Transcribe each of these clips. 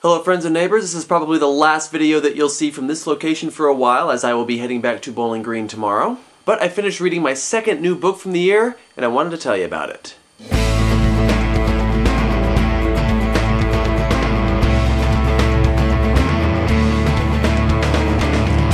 Hello friends and neighbors, this is probably the last video that you'll see from this location for a while, as I will be heading back to Bowling Green tomorrow. But I finished reading my second new book from the year, and I wanted to tell you about it.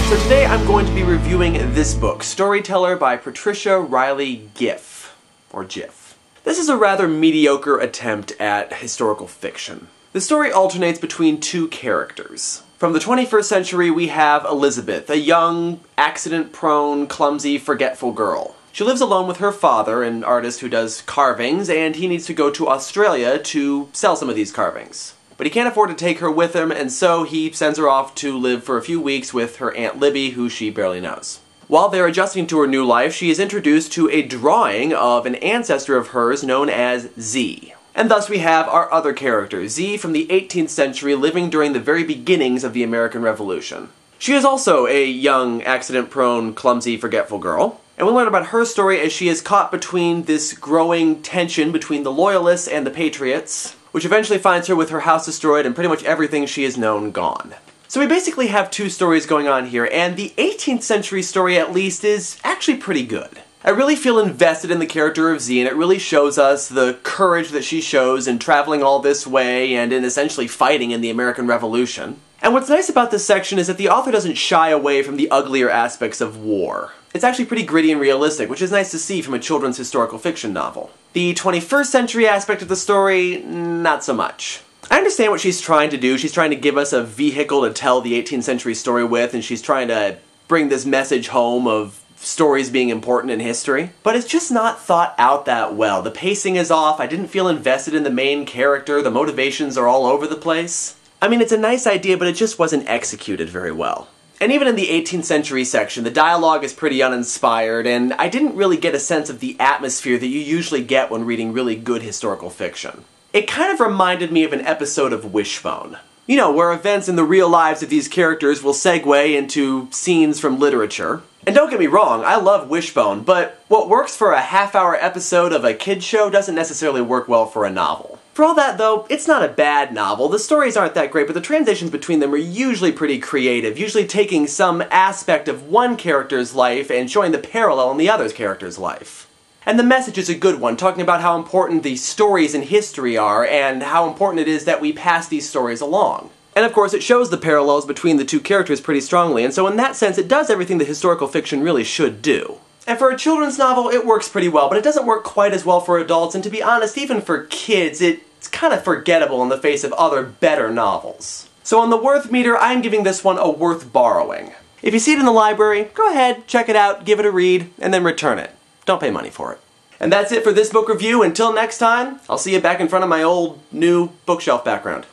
So today I'm going to be reviewing this book, Storyteller by Patricia Reilly Giff, or Jiff. This is a rather mediocre attempt at historical fiction. The story alternates between two characters. From the 21st century, we have Elizabeth, a young, accident-prone, clumsy, forgetful girl. She lives alone with her father, an artist who does carvings, and he needs to go to Australia to sell some of these carvings. But he can't afford to take her with him, and so he sends her off to live for a few weeks with her Aunt Libby, who she barely knows. While they're adjusting to her new life, she is introduced to a drawing of an ancestor of hers known as Z. And thus we have our other character, Z from the 18th century, living during the very beginnings of the American Revolution. She is also a young, accident-prone, clumsy, forgetful girl. And we'll learn about her story as she is caught between this growing tension between the Loyalists and the Patriots, which eventually finds her with her house destroyed and pretty much everything she has known gone. So we basically have two stories going on here, and the 18th century story at least is actually pretty good. I really feel invested in the character of Z, and it really shows us the courage that she shows in traveling all this way and in essentially fighting in the American Revolution. And what's nice about this section is that the author doesn't shy away from the uglier aspects of war. It's actually pretty gritty and realistic, which is nice to see from a children's historical fiction novel. The 21st century aspect of the story, not so much. I understand what she's trying to do. She's trying to give us a vehicle to tell the 18th century story with, and she's trying to bring this message home of stories being important in history. But it's just not thought out that well. The pacing is off, I didn't feel invested in the main character, the motivations are all over the place. I mean, it's a nice idea, but it just wasn't executed very well. And even in the 18th century section, the dialogue is pretty uninspired, and I didn't really get a sense of the atmosphere that you usually get when reading really good historical fiction. It kind of reminded me of an episode of Wishbone. You know, where events in the real lives of these characters will segue into scenes from literature. And don't get me wrong, I love Wishbone, but what works for a half-hour episode of a kid's show doesn't necessarily work well for a novel. For all that though, it's not a bad novel. The stories aren't that great, but the transitions between them are usually pretty creative, usually taking some aspect of one character's life and showing the parallel in the other character's life. And the message is a good one, talking about how important the stories in history are and how important it is that we pass these stories along. And of course it shows the parallels between the two characters pretty strongly, and so in that sense it does everything that historical fiction really should do. And for a children's novel, it works pretty well, but it doesn't work quite as well for adults, and to be honest, even for kids, it's kind of forgettable in the face of other better novels. So on the worth meter, I'm giving this one a worth borrowing. If you see it in the library, go ahead, check it out, give it a read, and then return it. Don't pay money for it. And that's it for this book review. Until next time, I'll see you back in front of my old, new bookshelf background.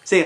See ya.